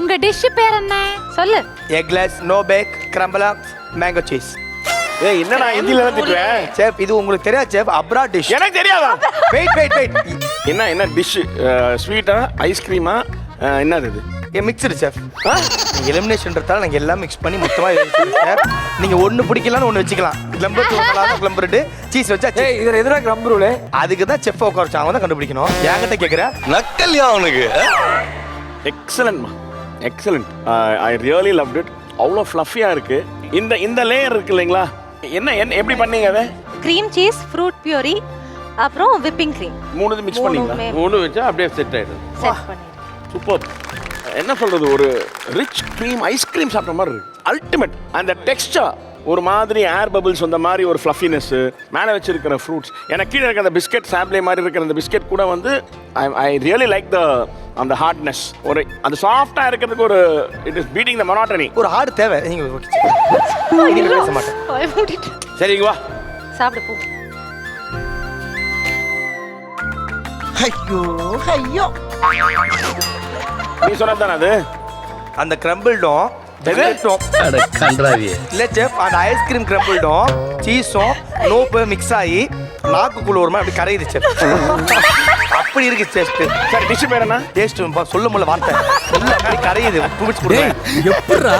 உங்க டிஷ் பேர் என்ன சொல்லு. Eggless no bake crumble mango cheese. ஏய் என்னடா ஹிந்தில தான் திட்டுவேன். செஃப் இது உங்களுக்கு தெரியாது செஃப், அப்ராட் டிஷ். எனக்கு தெரியாதா? வெயிட் என்ன டிஷ்? ஸ்வீட்டா ஐஸ்கிரீமா என்னது இது? Mixed chef. எலிமினேஷன்றதால நாங்கள் எல்லாம் மிக்ஸ் பண்ணி மொத்தமாக செஃப். நீங்கள் ஒன்று பிடிக்கலான்னு ஒன்று வச்சுக்கலாம். கிளம்பர் சீஸ் வச்சா இதில் எதுனா கிளம்புருல அதுக்கு தான் செஃப் உட்கார வச்சு அவங்க தான் கண்டுபிடிக்கணும். என்கிட்ட கேட்குறேன் நக்கல்யா அவனுக்கு. எக்ஸலன்ட்மா, excellent. I really loved it. அவ்வளோ ஃப்ளஃபியாக இருக்கு. இந்த லேயர் இருக்கு இல்லைங்களா, என்ன எப்படி பண்ணீங்க அதை? க்ரீம் சீஸ், ஃப்ரூட் பியூரி, அப்புறம் விப்பிங் க்ரீம் மூணு மிக்ஸ் பண்ணீங்களா? மூணு வச்சா அப்படியே செட் ஆயிடும். செட் பண்ணி. சூப்பர். என்ன சொல்றது, ஒரு ரிச் க்ரீம் ஐஸ்கிரீம் சாப்பிட்ட மாதிரி இருக்கு. அல்டிமேட். அந்த டெக்ஸ்டர் ஒரு மாதிரி ஏர் பபிள்ஸ் வந்த மாதிரி ஒரு ஃப்ளஃபினஸ், மேலே வச்சிருக்கிற ஃப்ரூட்ஸ். எனக்கு கீழே இருக்க அந்த பிஸ்கெட் சாம்பிளே மாதிரி இருக்கிற அந்த பிஸ்கெட் கூட வந்து ஐ ரியலி லைக் அந்த ஹார்ட்னஸ். ஒரு அது சாஃப்டா இருக்கிறதுக்கு ஒரு it is beating the monotony. ஒரு ஹார்ட் தேவை. நீங்கள் பேச மாட்டேன். சரிங்க வா சாப்பிடு போ. ஐயோ நீ சொன்னது தானே அது? அந்த கிரம்பிள்டும் இல்ல செஃப், அந்த ஐஸ்கிரீம் கிரம்பிள்டும் சீஸும் நோப்பு மிக்ஸ் ஆகி நாக்குக்குள்ள ஒரு மாதிரி அப்படி கரையுது செஃப். அப்படி இருக்கு டேஸ்ட். சரி டிஷ் பேர் என்ன? டேஸ்ட் சொல்ல முடியல வார்த்தை. அப்படி கரையுது. எப்படா